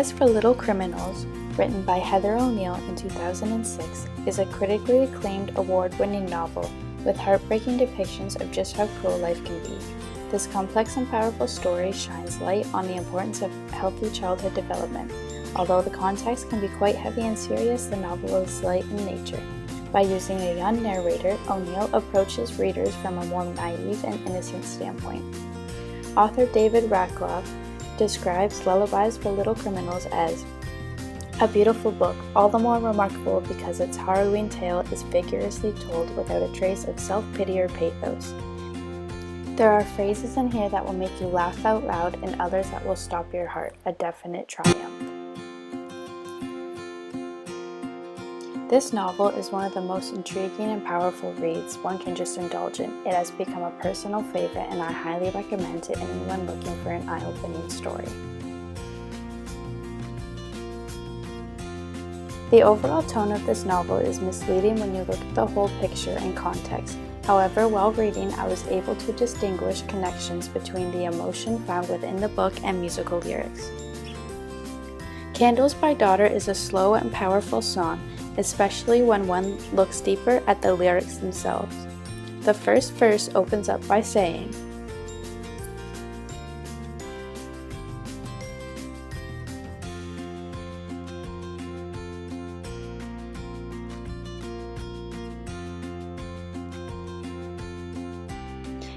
Lullabies for Little Criminals, written by Heather O'Neill in 2006, is a critically acclaimed award-winning novel with heartbreaking depictions of just how cruel life can be. This complex and powerful story shines light on the importance of healthy childhood development. Although the context can be quite heavy and serious, the novel is light in nature. By using a young narrator, O'Neill approaches readers from a more naive and innocent standpoint. Author David Rakoff describes Lullabies for Little Criminals as a beautiful book, all the more remarkable because its harrowing tale is vigorously told without a trace of self-pity or pathos. There are phrases in here that will make you laugh out loud and others that will stop your heart, a definite triumph. This novel is one of the most intriguing and powerful reads one can just indulge in. It has become a personal favorite and I highly recommend to anyone looking for an eye-opening story. The overall tone of this novel is misleading when you look at the whole picture and context. However, while reading, I was able to distinguish connections between the emotion found within the book and musical lyrics. Candles by Daughter is a slow and powerful song, especially when one looks deeper at the lyrics themselves. The first verse opens up by saying,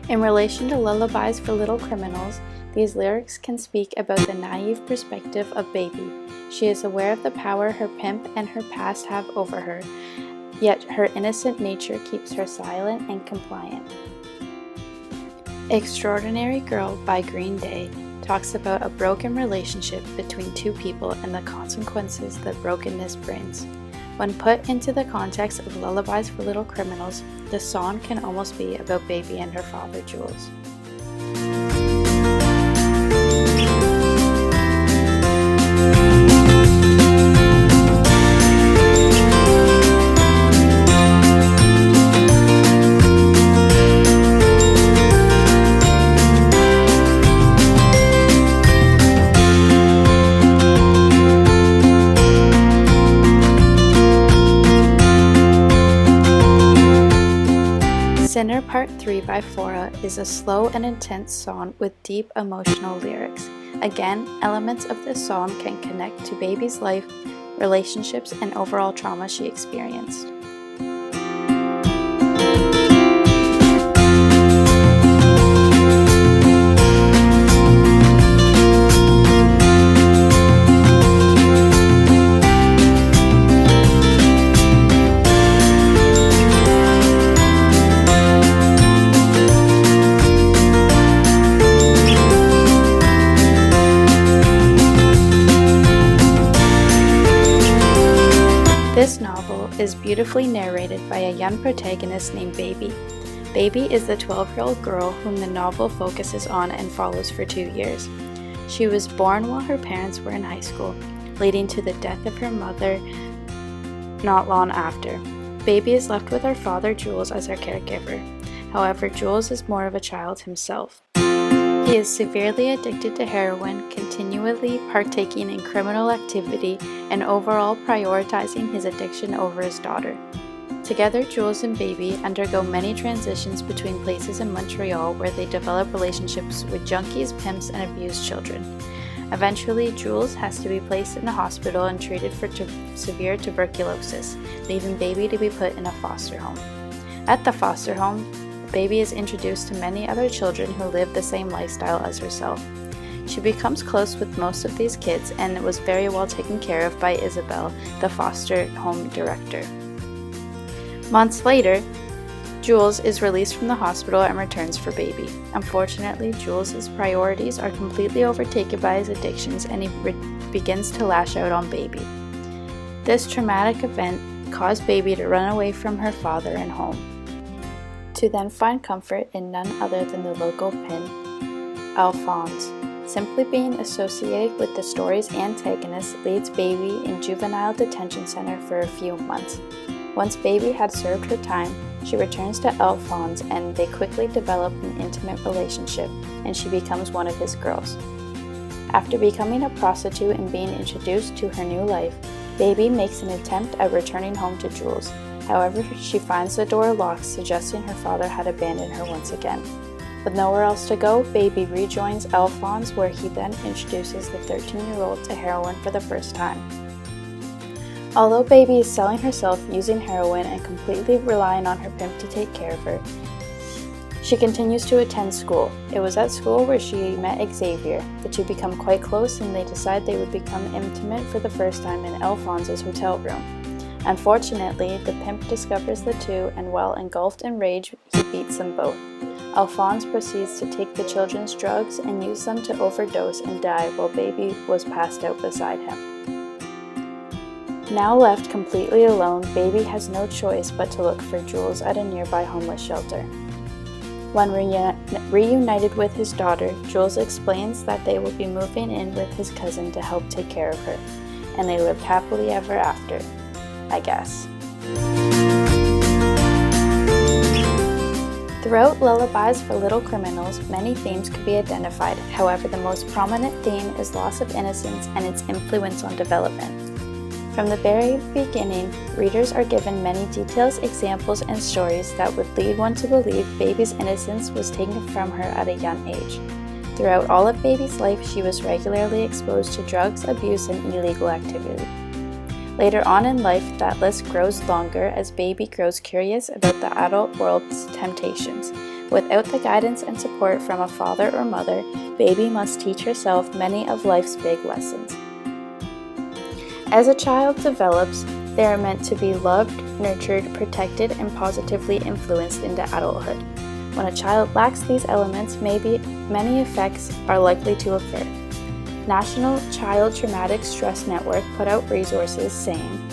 in relation to Lullabies for Little Criminals, these lyrics can speak about the naive perspective of Baby. She is aware of the power her pimp and her past have over her, yet her innocent nature keeps her silent and compliant. Extraordinary Girl by Green Day talks about a broken relationship between two people and the consequences that brokenness brings. When put into the context of Lullabies for Little Criminals, the song can almost be about Baby and her father, Jules. Sinner Part 3 by Fora is a slow and intense song with deep emotional lyrics. Again, elements of this song can connect to Baby's life, relationships, and overall trauma she experienced. This novel is beautifully narrated by a young protagonist named Baby. Baby is the 12-year-old girl whom the novel focuses on and follows for 2 years. She was born while her parents were in high school, leading to the death of her mother not long after. Baby is left with her father Jules as her caregiver. However, Jules is more of a child himself. He is severely addicted to heroin, continually partaking in criminal activity, and overall prioritizing his addiction over his daughter. Together, Jules and Baby undergo many transitions between places in Montreal where they develop relationships with junkies, pimps, and abused children. Eventually, Jules has to be placed in a hospital and treated for severe tuberculosis, leaving Baby to be put in a foster home. At the foster home, Baby is introduced to many other children who live the same lifestyle as herself. She becomes close with most of these kids and was very well taken care of by Isabel, the foster home director. Months later, Jules is released from the hospital and returns for Baby. Unfortunately, Jules' priorities are completely overtaken by his addictions and he begins to lash out on Baby. This traumatic event caused Baby to run away from her father and home, to then find comfort in none other than the local pimp, Alphonse. Simply being associated with the story's antagonist leads Baby in juvenile detention center for a few months. Once Baby had served her time, she returns to Alphonse and they quickly develop an intimate relationship, and she becomes one of his girls. After becoming a prostitute and being introduced to her new life, Baby makes an attempt at returning home to Jules. However, she finds the door locked, suggesting her father had abandoned her once again. With nowhere else to go, Baby rejoins Alphonse, where he then introduces the 13-year-old to heroin for the first time. Although Baby is selling herself using heroin and completely relying on her pimp to take care of her, she continues to attend school. It was at school where she met Xavier. The two become quite close and they decide they would become intimate for the first time in Alphonse's hotel room. Unfortunately, the pimp discovers the two and while engulfed in rage, he beats them both. Alphonse proceeds to take the children's drugs and use them to overdose and die while Baby was passed out beside him. Now left completely alone, Baby has no choice but to look for Jules at a nearby homeless shelter. When reunited with his daughter, Jules explains that they will be moving in with his cousin to help take care of her, and they lived happily ever after, I guess. Throughout Lullabies for Little Criminals, many themes could be identified. However, the most prominent theme is loss of innocence and its influence on development. From the very beginning, readers are given many details, examples, and stories that would lead one to believe Baby's innocence was taken from her at a young age. Throughout all of Baby's life, she was regularly exposed to drugs, abuse, and illegal activity. Later on in life, that list grows longer as Baby grows curious about the adult world's temptations. Without the guidance and support from a father or mother, Baby must teach herself many of life's big lessons. As a child develops, they are meant to be loved, nurtured, protected, and positively influenced into adulthood. When a child lacks these elements, many effects are likely to occur. National Child Traumatic Stress Network put out resources saying,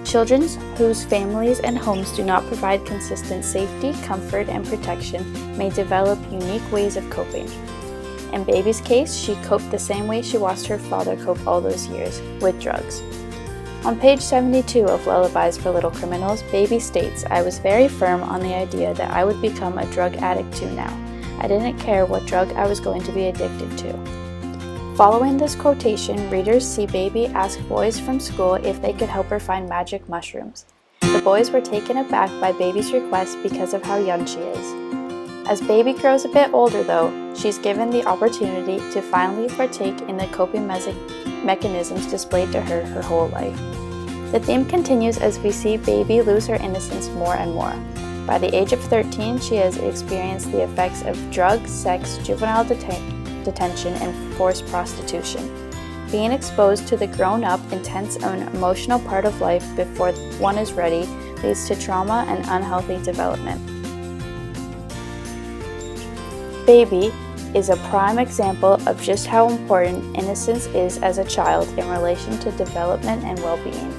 children whose families and homes do not provide consistent safety, comfort, and protection may develop unique ways of coping. In Baby's case, she coped the same way she watched her father cope all those years, with drugs. On page 72 of Lullabies for Little Criminals, Baby states, "I was very firm on the idea that I would become a drug addict too now. I didn't care what drug I was going to be addicted to." Following this quotation, readers see Baby ask boys from school if they could help her find magic mushrooms. The boys were taken aback by Baby's request because of how young she is. As Baby grows a bit older though, she's given the opportunity to finally partake in the coping mechanisms displayed to her whole life. The theme continues as we see Baby lose her innocence more and more. By the age of 13, she has experienced the effects of drugs, sex, juvenile detention, and forced prostitution. Being exposed to the grown-up, intense, and emotional part of life before one is ready leads to trauma and unhealthy development. Baby is a prime example of just how important innocence is as a child in relation to development and well-being.